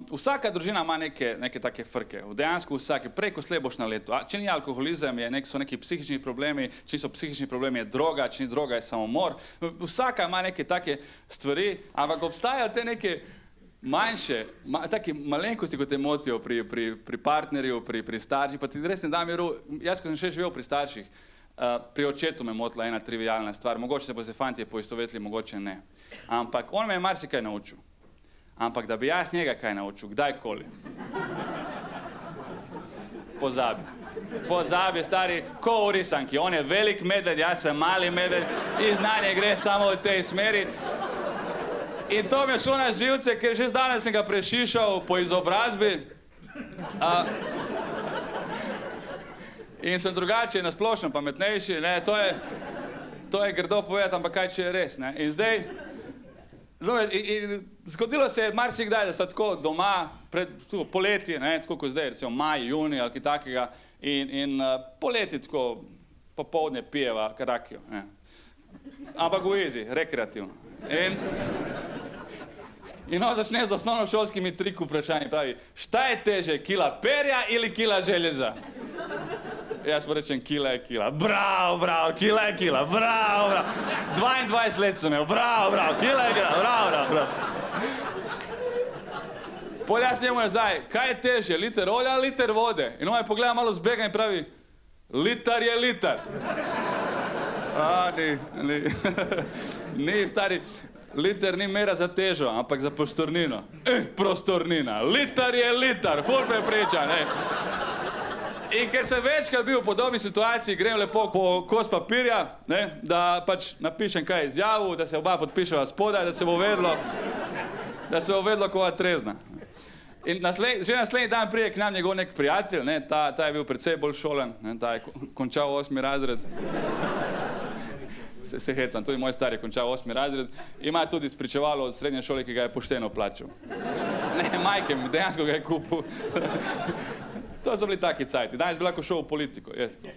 Vsaka družina ima neke take frke. Dejansko vsake, preko slej boš na letu. Če ni alkoholizem, so neki psihični problemi, če so psihični problemi, je droga, če ni droga, je samomor. Vsaka ima neke take stvari, ampak obstajajo te neke manjše, take malenkosti, ko te motijo pri partnerju, pri starših, pa ti res ne da miru. Jaz, ko sem še živel pri starših, pri očetu me motila ena trivialna stvar. Mogoče se bo se fantje poistovetili, mogoče ne. Ampak on me je marsikaj naučil. Ampak da bi jaz njega kaj naučil, kdajkoli. Pozabi. Pozabi, stari, ko v risanki. On je velik medved, jaz sem mali medved in znanje gre samo v tej smeri. In to mi je šlo na živce, ker že danes sem ga prešišal po izobrazbi. In sem drugače, nasplošno pametnejši, ne, to je grdo povedati, ampak kaj če je res, ne. In zdaj, zgodilo se je marsikdaj, da so tako doma, poleti, tako kot zdaj, recimo maj, juni ali kaj takega, in poleti tako popoldne pijeva karakijo. Ampak v izi, rekreativno. In on začne z osnovnošolskimi trik vprašanji, pravi, šta je teže, kila perja ili kila željeza? Jaz mu rečem, kila je kila. Bravo, kila je kila, bravo. 22 let sem imel, bravo, kila je kila, bravo. Pol jaz njemu nazaj, kaj je teže, liter olja ali liter vode? In on me pogleda malo zbega in pravi, litar je litar. Ni, stari, liter ni mera za težo, ampak za prostornino. Prostornina, litar je litar, ful prepričan, In ker sem večkrat bil v podobni situaciji, grem lepo po kos papirja, da pač napišem kaj izjavu, da se oba podpiševa spodaj, da se bo vedlo, kova trezna. In že naslednji dan prije k nam njegov nek prijatelj, ta je bil precej bolj šolen, ta je končal 8. razred. Se hecam, tudi moj star je končal 8. razred. Ima tudi spričevalo od srednje šole, ki ga je pošteno plačal. Ne, majke, dejansko ga je kupil. To so bili taki cajti. Danes bi lahko šel v politiko, je tako.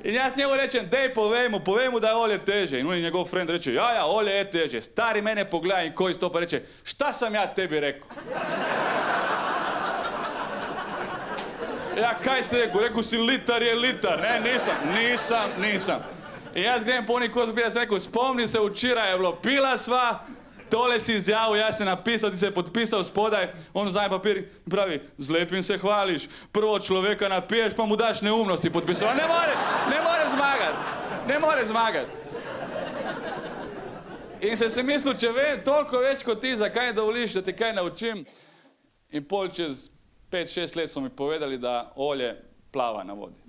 In jaz njemu rečem, dej povej mu, da je olje teže. In on in njegov friend reče, ja, olje je teže. Stari mene pogleda in ko izstopa reče, šta sam ja tebi rekao? Ja, kaj ste rekao? Rekao si litar je litar. Ne, nisam. In jaz grem po onih kos papirja, sem rekel, spomni se, včeraj je bilo, pila sva, tole si izjavil, jaz sem napisal, ti se je podpisal spodaj, on vzame papir in pravi, z lepim se hvališ, prvo človeka napiješ, pa mu daš neumnosti podpisal. Ne more zmagati. In sem mislil, če vem toliko več kot ti, zakaj ne dovoliš, da te kaj naučim. In pol čez 5-6 let so mi povedali, da olje plava na vodi.